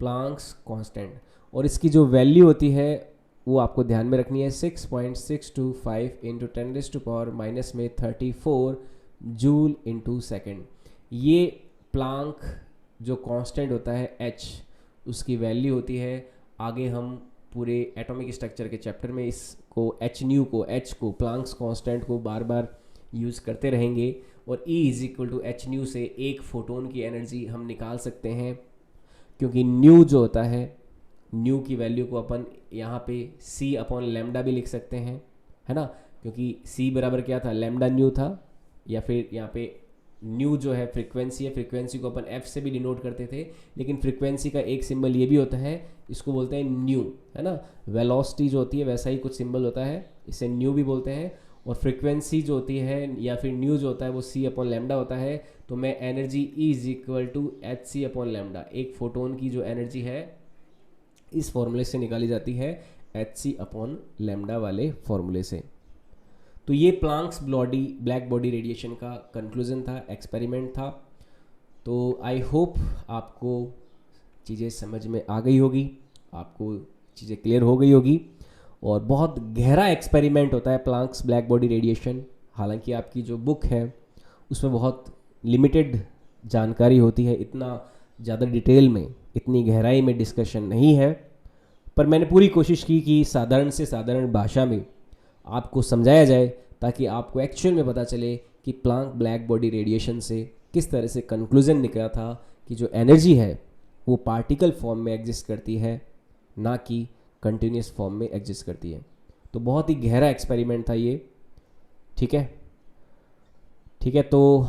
प्लांक्स कांस्टेंट। और इसकी जो वैल्यू होती है वो आपको ध्यान में रखनी है, 6.625 इंटू 10⁻⁻34 जूल इंटू सेकेंड। ये प्लांक जो कांस्टेंट होता है h, उसकी वैल्यू होती है। आगे हम पूरे एटॉमिक स्ट्रक्चर के चैप्टर में इसको h न्यू को, h को, प्लांक्स कांस्टेंट को बार बार यूज़ करते रहेंगे। और E is equal to H nu से एक फोटोन की एनर्जी हम निकाल सकते हैं, क्योंकि न्यू जो होता है, न्यू की वैल्यू को अपन यहाँ पे c अपॉन लेमडा भी लिख सकते हैं, है ना, क्योंकि c बराबर क्या था, लेमडा न्यू था। या फिर यहाँ पे न्यू जो है फ्रीक्वेंसी है, फ्रीक्वेंसी को अपन f से भी डिनोट करते थे, लेकिन फ्रीक्वेंसी का एक सिंबल ये भी होता है, इसको बोलते हैं न्यू, है ना। वेलोसिटी जो होती है वैसा ही कुछ सिंबल होता है, इसे न्यू भी बोलते हैं। और फ्रीक्वेंसी जो होती है या फिर न्यू जो होता है वो c अपॉन लेमडा होता है। तो मैं energy E is equal to H C upon lambda, एक फोटोन की जो एनर्जी है इस फॉर्मूले से निकाली जाती है, एच सी अपॉन लेमडा वाले फॉर्मूले से। तो ये प्लांक्स ब्लैक बॉडी रेडिएशन का कंक्लूजन था, एक्सपेरिमेंट था। तो आई होप आपको चीज़ें समझ में आ गई होगी, आपको चीज़ें क्लियर हो गई होगी। और बहुत गहरा एक्सपेरिमेंट होता है प्लांक्स ब्लैक बॉडी रेडिएशन। हालांकि आपकी जो बुक है उसमें बहुत लिमिटेड जानकारी होती है, इतना ज़्यादा डिटेल में, इतनी गहराई में डिस्कशन नहीं है, पर मैंने पूरी कोशिश की कि साधारण से साधारण भाषा में आपको समझाया जाए, ताकि आपको एक्चुअल में पता चले कि प्लांक ब्लैक बॉडी रेडिएशन से किस तरह से कंक्लूजन निकला था कि जो एनर्जी है वो पार्टिकल फॉर्म में एग्जिस्ट करती है, ना कि कंटिन्यूस फॉर्म में एग्जिस्ट करती है। तो बहुत ही गहरा एक्सपेरिमेंट था ये, ठीक है। तो